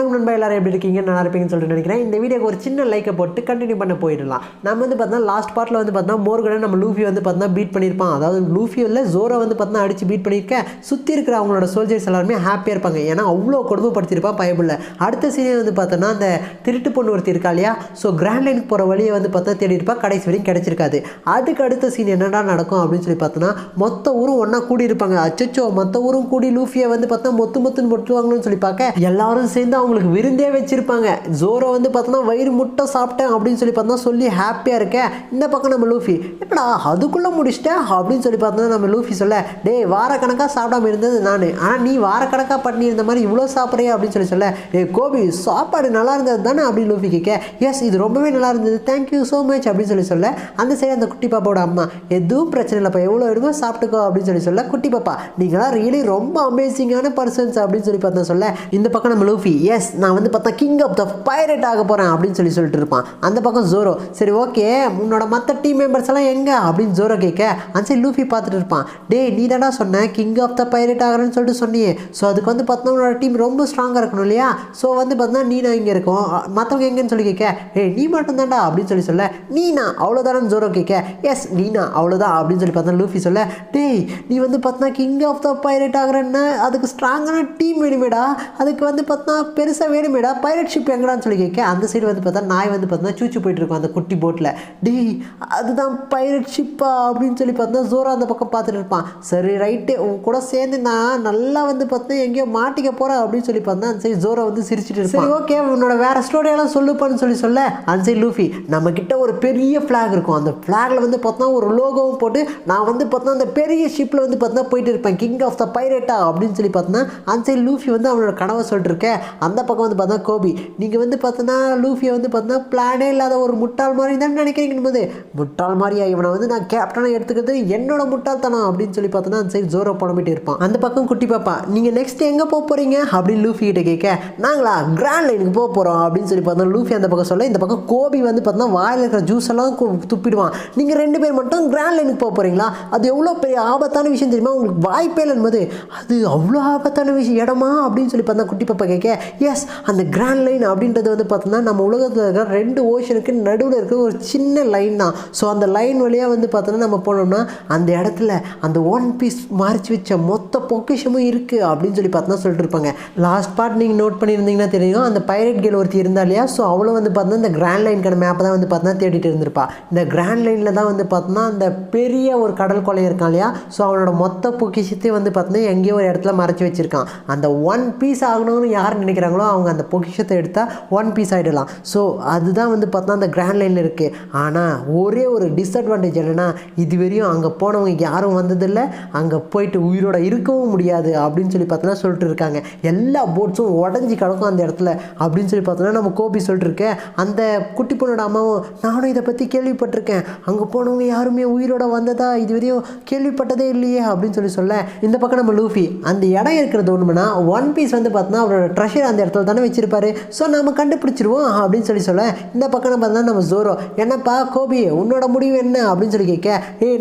வணக்கம் நண்பா, எல்லாரும் எப்படி இருக்கீங்க? நல்லா இருப்பீங்கன்னு சொல்லிட்டு நினைக்கிறேன். இந்த வீடியோக்கு ஒரு சின்ன லைக்கை போட்டு கண்டினியூ பண்ண போயிடலாம். நம்ம வந்து பார்த்தா லாஸ்ட் பார்ட்டில் வந்து பார்த்தா மோர்கனை நம்ம லூஃபி வந்து பார்த்தா பீட் பண்ணியிருப்பான். அதாவது லூஃபி இல்லை ஜோரோ வந்து பார்த்தா அடிச்சு பீட் பண்ணியிருக்கேன். சுற்றி இருக்கிற அவங்களோட சோல்ஜர்ஸ் எல்லாருமே ஹாப்பியாக இருப்பாங்க. ஏன்னா அவ்வளோ கொடுமைப்படுத்தியிருப்பான் பயபில்லை. அடுத்த சீனே வந்து பார்த்தோன்னா அந்த திருட்டு பொண்ணு ஒருத்தி இருக்கா இல்லையா, ஸோ கிராண்ட் லைனுக்கு போகிற வழியை வந்து பார்த்தா தேடி இருப்பா. கடைசி வரைக்கும் கிடைச்சிருக்காது. அதுக்கு அடுத்த சீன் என்னடா நடக்கும் அப்படின்னு சொல்லி பார்த்தோன்னா மொத்த ஊரும் ஒன்றா கூடி இருப்பாங்க. அச்சோ மொத்த ஊரும் கூடி லூஃபியை வந்து பார்த்தா மொத்துன்னு மொட்டுவாங்கன்னு சொல்லி பார்க்க எல்லாரும் சேர்ந்து அவங்களுக்கு விருந்தே வச்சிருப்பாங்க. ஜோரோ வந்து பார்த்தோன்னா வயிறு முட்டை சாப்பிட்டேன் அப்படின்னு சொல்லி பார்த்தா சொல்லி ஹாப்பியாக இருக்கேன். இந்த பக்கம் நம்ம லூஃபி எப்படா அதுக்குள்ளே முடிச்சிட்டேன் அப்படின்னு சொல்லி பார்த்தோன்னா நம்ம லூஃபி சொல்ல, டே வாரக்கணக்காக சாப்பிடாம இருந்தது நான், ஆனால் நீ வாரக்கணக்காக பண்ணி இருந்த மாதிரி இவ்வளோ சாப்பிட்றியா அப்படின்னு சொல்ல, டே கோபி சாப்பாடு நல்லா இருந்தது தானே அப்படின்னு லூஃபி கேட்க, எஸ் இது ரொம்பவே நல்லா இருந்தது, தேங்க்யூ ஸோ மச் அப்படின்னு சொல்ல அந்த சைடு அந்த குட்டி பாப்பாவோட அம்மா எதுவும் பிரச்சனை இல்லைப்பா, எவ்வளோ வேணுமோ சாப்பிட்டுக்கோ அப்படின்னு சொல்ல, குட்டி பாப்பா நீங்களாம் ரியலி ரொம்ப அமேசிங்கான பர்சன்ஸ் அப்படின்னு சொல்லி பார்த்தா சொல்ல, இந்த பக்கம் நம்ம லூஃபி எஸ் நான் வந்து பார்த்தா கிங் ஆஃப் த பைரட் ஆக போகிறேன் அப்படின்னு சொல்லிட்டு இருப்பான். அந்த பக்கம் ஜோரோ சரி ஓகே உன்னோட மற்ற டீம் மெம்பர்ஸ் எல்லாம் எங்கே அப்படின்னு ஜோரோ கேட்க அந்த சைடு லூஃபி பார்த்துட்டு இருப்பான். டே நீ தானா சொன்ன கிங் ஆஃப் த பைரட் ஆகிறேன்னு சொல்லிட்டு சொன்னியே, ஸோ அதுக்கு வந்து பார்த்தா உன்னோட டீம் ரொம்ப ஸ்ட்ராங்காக இருக்கணும் இல்லையா, ஸோ வந்து பார்த்தா நீனா இங்கே இருக்கும் மற்றவங்க எங்கேன்னு சொல்லி கேட்க, நீ மட்டும் தான்டா அப்படின்னு சொல்ல, நீனா அவ்வளோதானு ஜோரோ கேட்க, எஸ் நீனா அவ்வளோதான் அப்படின்னு சொல்லி பார்த்தா லூஃபி சொல்ல, டேய் நீ வந்து பார்த்தா கிங் ஆஃப் த பைரட் ஆகிறேன்னா அதுக்கு ஸ்ட்ராங்கான டீம் வேணுமேடா, அதுக்கு வந்து பார்த்தா பெருசாக வேணுமேடா, பைரட் ஷிப் எங்கடான்னு சொல்லி கேட்க அந்த சைடு வந்து பார்த்தா நாய் வந்து பார்த்தா சூச்சு போயிட்டு இருக்கும் அந்த குட்டி போட்டில். டேய் அதுதான் பைரட் ஷிப்பா அப்படின்னு சொல்லி பார்த்தா ஜோரோ அந்த பக்கம் பார்த்துட்டு இருப்பான். சரி ரைட்டு உன் கூட சேர்ந்து நான் நல்லா வந்து பார்த்தா எங்கேயோ மாட்டிக்க போகிறேன் அப்படின்னு சொல்லி பார்த்தா அந்த சைடு ஜோரோ வந்து சிரிச்சிட்டு இருப்பான். சரி ஓகே உன்னோட வேறு ஸ்டோரியெல்லாம் சொல்லுப்பான்னு சொல்ல அந்த சைடு லூஃபி நம்மக்கிட்ட ஒரு பெரிய ஃப்ளாக் இருக்கும், அந்த ஃப்ளாகில் வந்து பார்த்தா ஒரு லோகோவும் போட்டு நான் வந்து பார்த்தா அந்த பெரிய ஷிப்பில் வந்து பார்த்தா போயிட்டு இருப்பேன் கிங் ஆஃப் த பைரட்டா அப்படின்னு சொல்லி பார்த்தா அந்த சைடு லூஃபி வந்து அவனோட கனவை சொல்லிட்டு இருக்கேன். அந்த பக்கம் வந்து பார்த்தா கோபி நீங்கள் வந்து பார்த்தோன்னா லூஃபியை வந்து பார்த்தா பிளானே இல்லாத ஒரு முட்டாள் மாதிரி தான் நினைக்கிறீங்கன்னு போது, முட்டாள் மாதிரியா இவனை வந்து நான் கேப்டனாக எடுத்துக்கிறது என்னோட முட்டாள்தனம் அப்படின்னு சொல்லி பார்த்தோன்னா அந்த சைடு ஜோரோ புலம்பிட்டு இருப்பான். அந்த பக்கம் குட்டி பாப்பா நீங்கள் நெக்ஸ்ட் எங்கே போக போகிறீங்க அப்படின்னு லூஃபி கிட்ட கேட்க, நாங்களா கிராண்ட் லைனுக்கு போக போகிறோம் அப்படின்னு சொல்லி பார்த்தோம் லூஃபி அந்த பக்கம் சொல்ல, இந்த பக்கம் கோபி வந்து பார்த்தோன்னா வாயில் இருக்கிற ஜூஸ் எல்லாம் துப்பிடுவான். நீங்கள் 2 பேர் மட்டும் கிராண்ட் லைனுக்கு போக போகிறீங்களா, அது எவ்வளோ பெரிய ஆபத்தான விஷயம் தெரியுமா, உங்களுக்கு வாய்ப்பே இல்லைன்னு போது, அது அவ்வளோ ஆபத்தான விஷயம் இடமா அப்படின்னு சொல்லி பார்த்தா குட்டி பாப்பா கேட்க, எஸ் அந்த கிராண்ட் லைன் அப்படின்றது வந்து பார்த்தோன்னா நம்ம உலகத்தில் இருக்கிற 2 ஓஷனுக்கு நடுவில் இருக்கிற ஒரு சின்ன லைன் தான். ஸோ அந்த லைன் வழியாக வந்து பார்த்தோன்னா நம்ம போனோம்னா அந்த இடத்துல அந்த ஒன் பீஸ் மறைச்சி வச்ச மொத்த பொக்கிஷமும் இருக்குது அப்படின்னு சொல்லி பார்த்தோன்னா சொல்லிட்டு இருப்பாங்க. லாஸ்ட் பார்ட் நீங்கள் நோட் பண்ணியிருந்தீங்கன்னா தெரியும், அந்த பைரட் கேர்ள் ஒருத்தி இருந்தா இல்லையா, ஸோ அவளும் வந்து பார்த்தோன்னா இந்த கிராண்ட் லைனுக்கான மேப்பை தான் வந்து பார்த்தோன்னா தேடிட்டு இருந்திருப்பா. இந்த கிராண்ட் லைனில் தான் வந்து பார்த்தோன்னா அந்த பெரிய ஒரு கடல் கொலை இருக்கான் இல்லையா, ஸோ அவனோட மொத்த பொக்கிஷத்தையும் வந்து பார்த்தோன்னா எங்கேயோ ஒரு இடத்துல மறைச்சி வச்சிருக்கான். அந்த ஒன் பீஸ் ஆகணும்னு யார் நினைக்கிறாங்களோ அவங்க அந்த பொக்கிஷத்தை எடுத்தால் ஒன் பீஸ் ஆகிடலாம். ஸோ அதுதான் வந்து பார்த்தா அந்த கிராண்ட் லைனில் இருக்குது. ஆனால் ஒரே ஒரு டிஸ்அட்வான்டேஜ் என்னென்னா இதுவரையும் அங்கே போனவங்க யாரும் வந்ததில்லை, அங்கே போயிட்டு உயிரோட இருக்கவும் முடியாது அப்படின்னு சொல்லி பார்த்தோன்னா சொல்லிட்டு இருக்காங்க. எல்லா போட்ஸும் உடஞ்சி கிடக்கும் அந்த இடத்துல அப்படின்னு சொல்லி பார்த்தோன்னா நம்ம கோபி சொல்லிட்டு இருக்கேன். அந்த குட்டி பொண்ணோட அம்மாவும் நானும் இதை பற்றி கேள்விப்பட்டிருக்கேன், அங்கே போனவங்க யாருமே உயிரோட வந்ததா இதுவரையும் கேள்விப்பட்டதே இல்லையே அப்படின்னு சொல்ல, இந்த பக்கம் நம்ம லூஃபி அந்த இடம் இருக்கிறது ஒன்றுனா ஒன் பீஸ் வந்து பார்த்தோன்னா அவரோட ட்ரெஷர் அந்த இடத்துல தானே வச்சிருப்பாரு, ஸோ நம்ம கண்டுபிடிச்சிருவோம் அப்படின்னு சொல்ல, இந்த பக்கம் பார்த்தா நம்ம ஜோரோ என்னப்பா கோபி உன்னோட முடிவு என்ன அப்படின்னு சொல்லி கேட்க,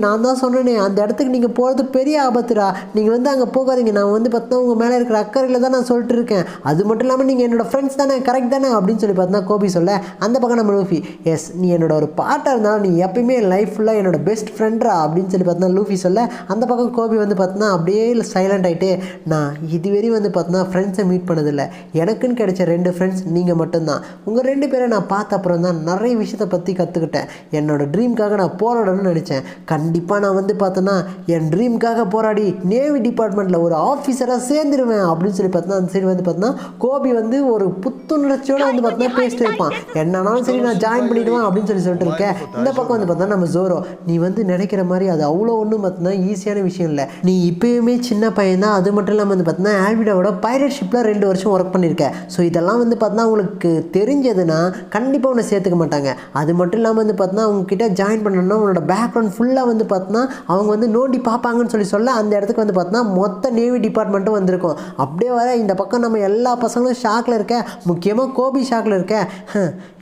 நான் தான் சொன்னேனே அந்த இடத்துக்கு நீங்கள் போகிறது பெரிய ஆபத்துடா, நீங்கள் வந்து அங்கே போகாதீங்க, நான் வந்து பார்த்தா உங்கள் மேலே இருக்கிற அக்கறையில் தான் நான் சொல்லிட்டு இருக்கேன், அது மட்டும் இல்லாமல் நீங்கள் என்னோட ஃப்ரெண்ட்ஸ் தானே கரெக்ட் தானே அப்படின்னு சொல்லி பார்த்தா கோபி சொல்ல, அந்த பக்கம் நம்ம லூஃபி எஸ் நீ என்னோட ஒரு பார்ட்டாக இருந்தாலும் நீ எப்பயுமே லைஃப் ஃபுல்லாக என்னோட பெஸ்ட் ஃப்ரெண்டா அப்படின்னு சொல்லி பார்த்தா லூஃபி சொல்ல, அந்த பக்கம் கோபி வந்து பார்த்தோன்னா அப்படியே சைலண்ட் ஆகிட்டு, நான் இதுவரையும் வந்து பார்த்தோன்னா ஃப்ரெண்ட்ஸை மீட் பண்ணதில்லை, எனக்குன்னு கிடைச்ச 2 ஃப்ரெண்ட்ஸ் நீங்கள் மட்டும்தான், உங்கள் 2 பேரை நான் பார்த்த அப்புறம் தான் நிறைய விஷயத்தை பற்றி கற்றுக்கிட்டேன், என்னோட ட்ரீம்காக நான் போராடணும்னு நினச்சேன், கண்டிப்பாக நான் வந்து பார்த்தோன்னா என் ட்ரீம்காக போராடி நேவி டிபார்ட்மெண்ட்டில் ஒரு ஆஃபீஸராக சேர்ந்துருவேன் அப்படின்னு சொல்லி பார்த்தோன்னா அந்த சைடு வந்து பார்த்தோன்னா கோபி வந்து ஒரு புத்துணர்ச்சியோடு வந்து பார்த்தோன்னா பேசிட்டு இருப்பான், என்னன்னாலும் சரி நான் ஜாயின் பண்ணிவிடுவேன் அப்படின்னு சொல்லிட்டு இருக்கேன். இந்த பக்கம் வந்து பார்த்தா நம்ம ஜோரோ நீ வந்து நினைக்கிற மாதிரி அது அவ்வளோ ஒன்றும் பார்த்தோன்னா ஈஸியான விஷயம் இல்லை, நீ இப்போயுமே சின்ன பையன் தான், அது மட்டும் இல்லாமல் வந்து பார்த்தோன்னா ஆல்விடாவோட பைரட் ஷிப்பில் 2 வருஷம் ஒர்க் பண்ணியிருக்கேன், ஸோ இதெல்லாம் வந்து பார்த்தா உங்களுக்கு தெரிஞ்சதுன்னா கண்டிப்பாக உன்னை சேர்த்துக்க மாட்டாங்க, அது மட்டும் இல்லாமல் வந்து பார்த்தா அவங்கக்கிட்ட ஜாயின் பண்ணணும்னா உன்னோட பேக்ரவுண்ட் ஃபுல்லாக வந்து பார்த்தோன்னா அவங்க வந்து நோண்டி பார்ப்பாங்கன்னு சொல்ல அந்த இடத்துக்கு வந்து பார்த்தோன்னா மொத்த நேவி டிபார்ட்மெண்ட்டும் வந்திருக்கும். அப்படியே வர இந்த பக்கம் நம்ம எல்லா பசங்களும் ஷாக்கில் இருக்க, முக்கியமாக கோபி ஷாக்கில் இருக்க,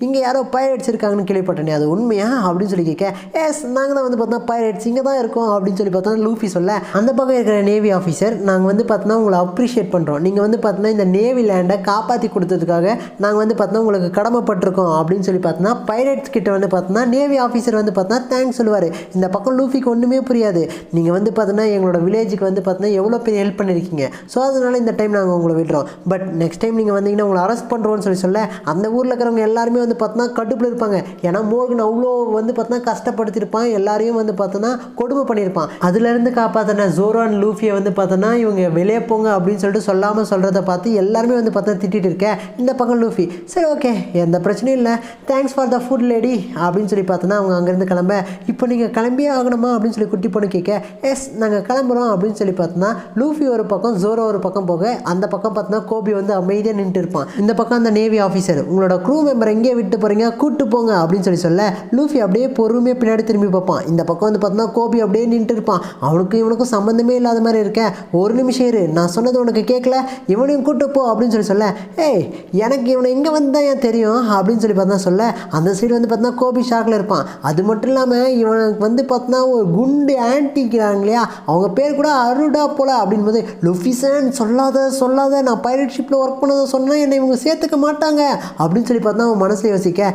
இங்கே யாரோ பைரட்ஸ் இருக்காங்கன்னு கேள்விப்பட்டேனே அது உண்மையா அப்படின்னு சொல்லி கேட்க, எஸ் நாங்கள் தான் வந்து பார்த்தோன்னா பைரட்ஸ் இங்கே தான் இருக்கோம் அப்படின்னு சொல்லி பார்த்தோன்னா லூஃபி சொல்ல, அந்த பக்கம் இருக்கிற நேவி ஆஃபீஸர் நாங்கள் வந்து பார்த்தோன்னா உங்களை அப்ரிஷியேட் பண்ணுறோம், நீங்கள் வந்து பார்த்தோன்னா இந்த நேவி லேண்டை காப்பாற்றி கொடுத்ததுக்காக நாங்கள் வந்து பார்த்தோன்னா உங்களுக்கு கடமைப்பட்டிருக்கோம் அப்படின்னு சொல்லி பார்த்தோன்னா பைரேட்ஸ் கிட்ட வந்து பார்த்தோன்னா நேவி ஆஃபீஸர் வந்து பார்த்தோன்னா தேங்க்ஸ் சொல்லுவார். இந்த பக்கம் லூஃபிக்கு ஒன்றுமே புரியாது. நீங்கள் வந்து பார்த்தோன்னா எங்களோட வில்லேஜுக்கு வந்து பார்த்தோன்னா எவ்வளோ பெரிய ஹெல்ப் பண்ணியிருக்கீங்க. ஸோ அதனால் இந்த டைம் நாங்கள் உங்களை விடுறோம். பட் நெக்ஸ்ட் டைம் நீங்கள் வந்தீங்கன்னா உங்களை அரெஸ்ட் பண்ணுறோன்னு சொல்ல அந்த ஊரில் இருக்கிறவங்க எல்லாருமே வந்து பார்த்தோன்னா கடுப்பில் இருப்பாங்க. ஏன்னா மோர்கன் அவ்வளோ வந்து பார்த்தோன்னா கஷ்டப்படுத்திருப்பான், எல்லாரையும் வந்து பார்த்தோன்னா கொடுமை பண்ணியிருப்பான். அதுலேருந்து காப்பாற்றின ஜோரோ அண்ட் லூஃபியை வந்து பார்த்தோன்னா இவங்க வெளியே போங்க அப்படின்னு சொல்லிட்டு சொல்லாமல் சொல்கிறத பார்த்து எல்லாருமே வந்து பார்த்தா திட்டிகிட்டு இருக்கேன். இந்த பக்கம் லூஃபி சரி ஓகே எந்த பிரச்சனையும் இல்லை, thanks for the food lady அப்படின்னு சொல்லி பார்த்தோன்னா அவங்க அங்கேருந்து கிளம்ப. இப்போ நீங்கள் கிளம்பியே ஆகணுமா அப்படின்னு சொல்லி குட்டி பொண்ணு கேட்க எஸ் நாங்கள் கிளம்புறோம் அப்படின்னு சொல்லி பார்த்தோன்னா லூஃபி ஒரு பக்கம் ஜோரோ ஒரு பக்கம் போக அந்த பக்கம் பார்த்தோன்னா கோபி வந்து அமைதியாக நின்றுட்டு இருப்பான். இந்த பக்கம் அந்த நேவி ஆஃபீஸர் உங்களோட க்ரூ மெம்பர் எங்கேயே விட்டு போகிறீங்க கூப்பிட்டு போங்க அப்படின்னு சொல்ல லூஃபி அப்படியே பொறுமையாக பின்னாடி திரும்பி பார்ப்பான். இந்த பக்கம் வந்து பார்த்தோன்னா கோபி அப்படியே நின்றுட்டு இருப்பான். அவனுக்கும் இவனுக்கும் சம்மந்தமே இல்லாத மாதிரி இருக்கேன். ஒரு நிமிஷம் இரு, நான் சொன்னது உனக்கு கேட்கல, இவனையும் கூப்பிட்டு போ அப்படின்னு சொல்ல ஏய் எனக்கு இவனை இங்கே வந்து தான் ஏன் தெரியும் அப்படின்னு சொல்லி பார்த்தா சொல்ல அந்த சைடு வந்து பார்த்தோன்னா கோபி ஷாக்கில் இருப்பான். அது மட்டும் இல்லாமல் இவனுக்கு வந்து பார்த்தோன்னா ஒரு குண்டு ஆன்டிக்கிறாங்க இல்லையா, அவங்க பேர் கூட அருடா போல அப்படின்போது லுஃபிசன் சொல்லாத நான் பைரட் ஷிப்பில் ஒர்க் பண்ணதை சொன்னால் என்னை இவங்க சேர்த்துக்க மாட்டாங்க அப்படின்னு சொல்லி பார்த்தா அவன் மனசில் யோசிக்க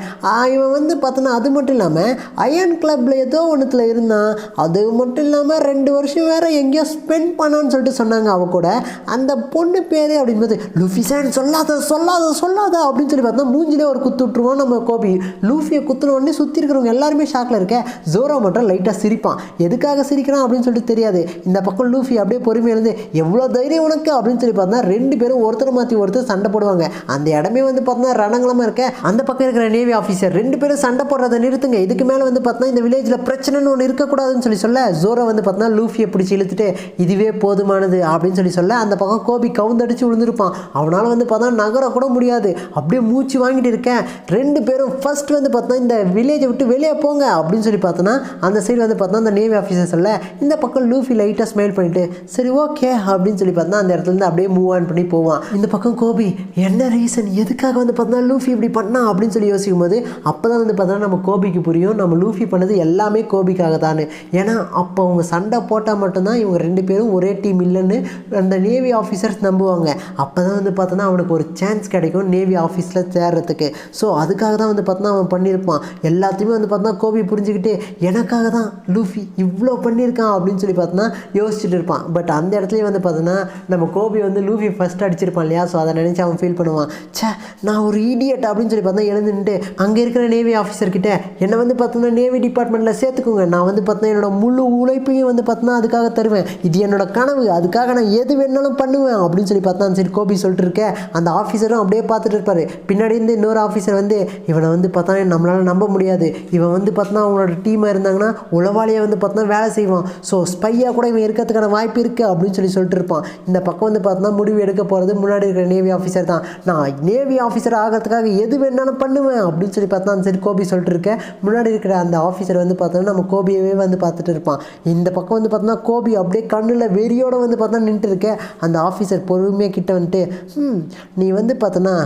இவன் வந்து பார்த்தோன்னா அது மட்டும் இல்லாமல் அயன் கிளப்பில் ஏதோ ஒன்றுத்தில் இருந்தான். அது மட்டும் இல்லாமல் 2 வருஷம் வேறு எங்கேயோ ஸ்பெண்ட் பண்ணான்னு சொல்லிட்டு சொன்னாங்க அவ கூட. அந்த பொண்ணு பேர் அப்படின்போது லுஃபிசன் சொல்லாத அப்படின்னு சொல்லி பார்த்தா மூஞ்சிலே ஒரு குத்து விட்டுருவோம் நம்ம கோபி. லூஃபியை குத்துன உடனே சுற்றி இருக்கிறவங்க எல்லாருமே ஷாக்கில் இருக்க. ஜோரோ மட்டும் லைட்டாக சிரிப்பான். எதுக்காக சிரிக்கிறான் அப்படின்னு சொல்லிட்டு தெரியாது. இந்த பக்கம் லூஃபி அப்படியே பொறுமையாக இருந்து எவ்வளோ தைரியம் உனக்கு அப்படின்னு சொல்லி பார்த்தா 2 பேரும் ஒருத்தர் மாற்றி ஒருத்தர் சண்டை போடுவாங்க. அந்த இடமே வந்து பார்த்தா ரணங்களமாக இருக்க. அந்த பக்கம் இருக்கிற நேவி ஆஃபீஸர் 2 பேரும் சண்டை போடுறதை நிறுத்துங்க, இதுக்கு மேலே வந்து பார்த்தா இந்த வில்லேஜில் பிரச்சனைன்னு ஒன்று இருக்கக்கூடாதுன்னு சொல்ல ஜோரோ வந்து பார்த்தா லூஃபியை பிடிச்சி இழுத்துட்டு இதுவே போதுமானது அப்படின்னு சொல்ல அந்த பக்கம் கோபி கவுந்தடிச்சு விழுந்திருப்பான். அவனால் வந்து பார்த்தா நகர கூட முடியாது. அப்படியே மூச்சு வாங்கிட்டு இருக்கேன். 2 பேரும் ஃபர்ஸ்ட் வந்து பார்த்தா இந்த வில்லேஜை விட்டு வெளியே போங்க அப்படின்னு சொல்லி பார்த்தோன்னா அந்த சைடு வந்து பார்த்தா அந்த நேவி ஆஃபீஸர் சொல்ல இந்த பக்கம் லூஃபி லைட்டாக ஸ்மைல் பண்ணிட்டு சரி ஓகே அப்படின்னு சொல்லி பார்த்தா அந்த இடத்துலேருந்து அப்படியே மூவ் ஆன் பண்ணி போவான். இந்த பக்கம் கோபி என்ன ரீசன் எதுக்காக வந்து பார்த்தா லூஃபி இப்படி பண்ணா அப்படின்னு சொல்லி யோசிக்கும் போது அப்போ தான் வந்து பார்த்தா நம்ம கோபிக்கு புரியும் நம்ம லூஃபி பண்ணது எல்லாமே கோபிக்காக தானே. ஏன்னா அப்போ அவங்க சண்டை போட்டால் மட்டும்தான் இவங்க 2 பேரும் ஒரே டீம் இல்லைன்னு அந்த நேவி ஆஃபீஸர்ஸ் நம்புவாங்க. அப்போ தான் வந்து பார்த்தோன்னா அவனுக்கு ஒரு சான்ஸ் கிடைக்கும் நேவி ஆஃபீஸில் சேர்றதுக்கு. ஸோ அதுக்காக தான் வந்து பார்த்தோன்னா அவன் பண்ணியிருப்பான். எல்லாத்தையுமே வந்து பார்த்தோன்னா கோபி புரிஞ்சுக்கிட்டு எனக்காக தான் லூஃபி இவ்வளோ பண்ணியிருக்கான் அப்படின்னு சொல்லி பார்த்தோன்னா யோசிச்சுட்டு இருப்பான். பட் அந்த இடத்துலையும் வந்து பார்த்தோன்னா நம்ம கோபி வந்து லூஃபி ஃபஸ்ட்டு அடிச்சிருப்பான் இல்லையா. ஸோ அதை நினச்சி அவன் ஃபீல் பண்ணுவான். நான் ஒரு இடியட் அப்படின்னு சொல்லி பார்த்தா எழுந்துட்டு அங்கே இருக்கிற நேவி ஆஃபீஸர்கிட்ட என்னை வந்து பார்த்தோன்னா நேவி டிபார்ட்மெண்ட்டில் சேர்த்துக்குங்க, நான் வந்து பார்த்தோன்னா என்னோட முழு உழைப்பையும் வந்து பார்த்தோன்னா அதுக்காக தருவேன், இது என்னோட கனவு, அதுக்காக நான் எது வேணாலும் பண்ணுவேன் அப்படின்னு சொல்லி பார்த்தா சரி கோபி சொல்லிட்டு இருக்கேன். அந்த ஆஃபீஸரும் அப்படியே பார்த்துட்டு இருப்பார். பின்னாடி இருந்து இன்னொரு ஆஃபீஸர் வந்து இவனை வந்து பார்த்தா நம்மளால் நம்ப முடியாது, இவன் வந்து பார்த்தோன்னா அவங்களோட டீமாக இருந்தாங்கன்னா உளவாளியாக வந்து பார்த்தோன்னா வேலை செய்வான், ஸோ ஸ்பையாக கூட இவன் இருக்கிறதுக்கான வாய்ப்பு இருக்குது அப்படின்னு சொல்லிட்டு இருப்பான். இந்த பக்கம் வந்து பார்த்தோன்னா முடிவு எடுக்க போகிறது முன்னாடி இருக்கிற நேவி ஆஃபீஸர் தான். நான் நேவி ஆஃபீஸர் ஆகிறதுக்காக எது வேணாலும் பண்ணுவேன் அப்படின்னு சொல்லி பார்த்தா சரி கோபி சொல்லிட்டு இருக்கேன். முன்னாடி இருக்கிற அந்த ஆஃபீஸர் வந்து பார்த்தோன்னா நம்ம கோபியவே வந்து பார்த்துட்டு இருப்பான். இந்த பக்கம் வந்து பார்த்தோன்னா கோபி அப்படியே கண்ணில் வெறியோடு வந்து பார்த்தா நின்றுட்டு இருக்கேன். அந்த ஆஃபீஸர் பொறுமையாக கிட்ட வந்துட்டு நீ வந்து பார்த்தோன்னா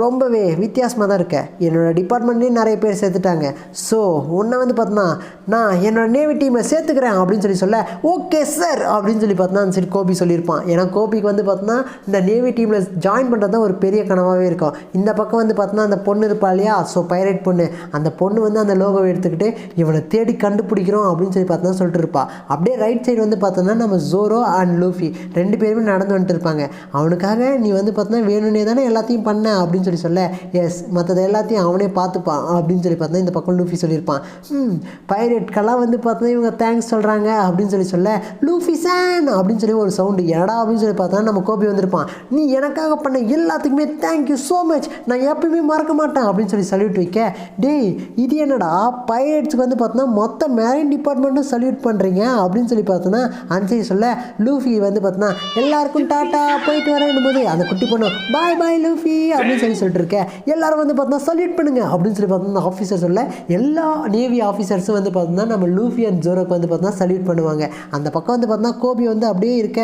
ரொம்பவே வித்தியாசமாக தான் இருக்க, என்னோடய டிபார்ட்மெண்ட்லேயும் நிறைய பேர் சேர்த்துட்டாங்க, ஸோ உன்னை வந்து பார்த்தோன்னா நான் என்னோடய நேவி டீமை சேர்த்துக்கிறேன் அப்படின்னு சொல்ல ஓகே சார் அப்படின்னு சொல்லி பார்த்தோன்னா சரி கோபி சொல்லியிருப்பான். ஏன்னா கோபிக்கு வந்து பார்த்தோன்னா இந்த நேவி டீமில் ஜாயின் பண்ணுறது தான் ஒரு பெரிய கனவாகவே இருக்கும். இந்த பக்கம் வந்து பார்த்தோன்னா அந்த பொண்ணு இருப்பா இல்லையா, ஸோ பைரட் பொண்ணு, அந்த பொண்ணு வந்து அந்த லோகோவை எடுத்துக்கிட்டு இவனை தேடி கண்டுபிடிக்கிறோம் அப்படின்னு சொல்லி பார்த்தோன்னா சொல்லிட்டு இருப்பா. அப்படியே ரைட் சைடு வந்து பார்த்தோன்னா நம்ம ஜோரோ அண்ட் லூஃபி 2 பேருமே நடந்து வந்துட்டு இருப்பாங்க. அவனுக்காக நீ வந்து பார்த்தோன்னா வேணும்னே தானே எல்லாத்தையும் பண்ண அப்படின்னு சொல்ல எஸ் மற்றது எல்லாத்தையும் அவனே பார்த்துப்பான் அப்படின்னு சொல்லி பார்த்தா இந்த பக்கம் லூஃபி சொல்லியிருப்பான். பைரட்கெல்லாம் வந்து பார்த்தா இவங்க தேங்க்ஸ் சொல்கிறாங்க அப்படின்னு சொல்ல லூஃபி சான் அப்படின்னு சொல்லி ஒரு சவுண்டு என்னடா அப்படின்னு சொல்லி பார்த்தா நம்ம கோபி வந்திருப்பான். நீ எனக்காக பண்ண எல்லாத்துக்குமே தேங்க்யூ ஸோ மச், நான் எப்பயுமே மறக்க மாட்டேன் அப்படின்னு சொல்லி சல்யூட் வைக்க டேய் இது என்னடா பைரட்ஸுக்கு வந்து பார்த்தோன்னா மொத்த மேரின் டிபார்ட்மெண்ட்டும் சல்யூட் பண்ணுறீங்க அப்படின்னு சொல்லி பார்த்தோன்னா அன்சரி சொல்ல லூஃபி வந்து பார்த்தோன்னா எல்லாருக்கும் டாட்டா போயிட்டு வரேன் போது அந்த குட்டி பொண்ணு பாய் பாய் லூஃபி அப்படின்னு மாதிரி சொல்லிட்டு இருக்க எல்லாரும் வந்து பார்த்தா சல்யூட் பண்ணுங்க அப்படின்னு சொல்லி பார்த்தா ஆஃபீஸர் சொல்ல எல்லா நேவி ஆஃபீஸர்ஸும் வந்து பார்த்தோம்னா நம்ம லூஃபி அண்ட் ஜோரோக்கு வந்து பார்த்தா சல்யூட் பண்ணுவாங்க. அந்த பக்கம் வந்து பார்த்தா கோபி வந்து அப்படியே இருக்க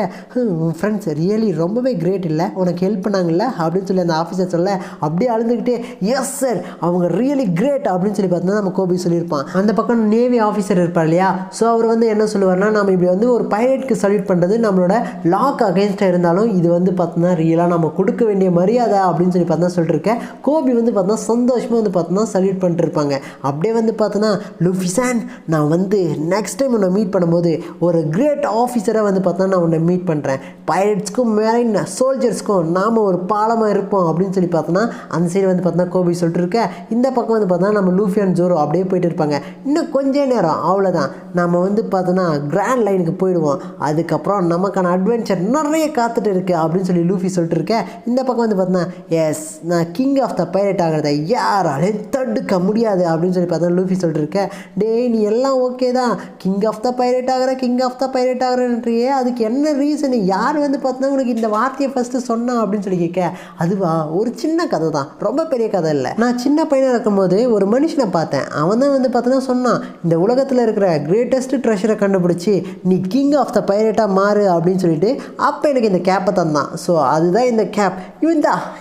ஃப்ரெண்ட்ஸ் ரியலி ரொம்பவே கிரேட் இல்லை, உனக்கு ஹெல்ப் பண்ணாங்கல்ல அப்படின்னு சொல்லி அந்த ஆஃபீஸர் சொல்ல அப்படியே அழுதுகிட்டே எஸ் சார் அவங்க ரியலி கிரேட் அப்படின்னு சொல்லி பார்த்தோம்னா நம்ம கோபி சொல்லியிருப்பான். அந்த பக்கம் நேவி ஆஃபீஸர் இருப்பார் இல்லையா, ஸோ அவர் வந்து என்ன சொல்லுவார்னா நம்ம இப்படி வந்து ஒரு பைலட்க்கு சல்யூட் பண்ணுறது நம்மளோட லாக் அகேன்ஸ்டாக இருந்தாலும் இது வந்து பார்த்தோம்னா ரியலாக நம்ம கொடுக்க வேண்டிய மரியாதை அப்படின்னு சொல்லி பார்த்தா சொல்லிட்டுருக்கேன். கோபி வந்து பார்த்தோம்னா சந்தோஷமாக வந்து பார்த்தோம்னா சல்யூட் பண்ணிட்டுருப்பாங்க. அப்படியே வந்து பார்த்தோன்னா லூஃபி சான் நான் வந்து நெக்ஸ்ட் டைம் உன்னை மீட் பண்ணும்போது ஒரு கிரேட் ஆஃபீஸராக வந்து பார்த்தா நான் உன்னை மீட் பண்ணுறேன், பைலட்ஸ்க்கும் மெரைன் சோல்ஜர்ஸ்க்கும் நாம் ஒரு பாலமாக இருப்போம் அப்படின்னு சொல்லி பார்த்தோன்னா அந்த சைடு வந்து பார்த்தோன்னா கோபி சொல்லிட்டு இருக்க. இந்த பக்கம் வந்து பார்த்தோன்னா நம்ம லூஃபி அண்ட் ஜோரோ அப்படியே போயிட்டு இருப்பாங்க. இன்னும் கொஞ்ச நேரம் அவ்வளோதான் நம்ம வந்து பார்த்தோன்னா கிராண்ட் லைனுக்கு போயிடுவோம், அதுக்கப்புறம் நமக்கான அட்வென்ச்சர் நிறைய காத்துட்டு இருக்கு அப்படின்னு சொல்லி லூஃபி சொல்லிட்டு இருக்கேன். இந்த பக்கம் வந்து பார்த்தோன்னா எஸ் நான் கிங் ஆஃப் த பைலட் ஆகிறத யாராலையும் தடுக்க முடியாது அப்படின்னு சொல்லி பார்த்தா லூஃபி சொல்லிட்டு இருக்கேன். டேய் நீ எல்லாம் ஓகே தான், கிங் ஆஃப் த பைலட் ஆகிறன்றியே அதுக்கு என்ன ரீசன், யார் வந்து பார்த்தா உனக்கு இந்த வார்த்தையை ஃபஸ்ட்டு சொன்னா அப்படின்னு சொல்லி கேட்க, அதுவா ஒரு சின்ன கதை தான், ரொம்ப பெரிய கதை இல்லை. நான் சின்ன பையனாக இருக்கும்போது ஒரு மனுஷனை பார்த்தேன், அவன் தான் வந்து பார்த்தோன்னா சொன்னான் இந்த உலகத்தில் இருக்கிற கிரேட்டஸ்ட் ட்ரெஷரை கண்டுபிடிச்சி நீ கிங் ஆஃப் த பைலட்டாக மாறு அப்படின்னு சொல்லிட்டு அப்போ எனக்கு இந்த கேப்பை தந்தான். ஸோ அதுதான் இந்த கேப்,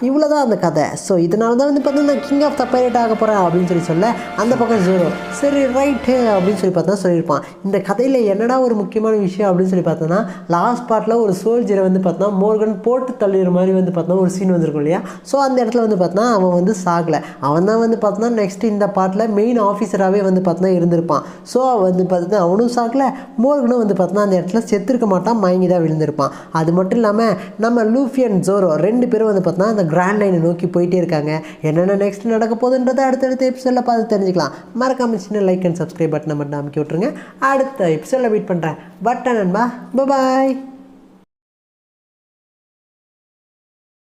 இவ்வளோ தான் அந்த கதை. ஸோ இதனால தான் வந்து பார்த்தா நான் கிங் ஆஃப் த பைலட் ஆக போகிறேன் அப்படின்னு சொல்லி சொல்ல அந்த பக்கம் ஜோரோ சரி ரைட்டு அப்படின்னு சொல்லி பார்த்தா சொல்லியிருப்பான். இந்த கதையில் என்னடா ஒரு முக்கியமான விஷயம் அப்படின்னு சொல்லி பார்த்தோன்னா லாஸ்ட் பார்ட்டில் ஒரு சோல்ஜரை வந்து பார்த்தா மோர்கன் போட்டு தள்ளிடுற மாதிரி வந்து பார்த்தா ஒரு சீன் வந்திருக்கும் இல்லையா, ஸோ அந்த இடத்துல வந்து பார்த்தா அவன் வந்து சாகலை, அவன் தான் வந்து பார்த்தா நெக்ஸ்ட் இந்த பார்ட்டில் மெயின் ஆஃபீஸராகவே வந்து பார்த்தா இருந்திருப்பான். ஸோ வந்து பார்த்தா அவனும் சாகலை, மோர்கனும் வந்து பார்த்தா அந்த இடத்துல செத்துருக்க மாட்டான், மயங்கி தான் விழுந்திருப்பான். அது மட்டும் இல்லாமல் நம்ம லூஃபி அண்ட் ஜோரோ 2 பேரும் வந்து பார்த்தா அந்த கிராண்ட் லைனை நோக்கி போயிட்டே இருக்காங்க. என்னென்ன நெக்ஸ்ட் நடக்க போகுதுன்றதை அடுத்தடுத்த எபிசோடில் பார்த்து தெரிஞ்சுக்கலாம். மறக்காம சின்ன லைக் அண்ட் சப்ஸ்கிரைப் பட்டனை மட்டும் அமைக்க விட்ருங்க. அடுத்த எபிசோடில் வெயிட் பண்ணுறேன். பட் நண்பா பாய்.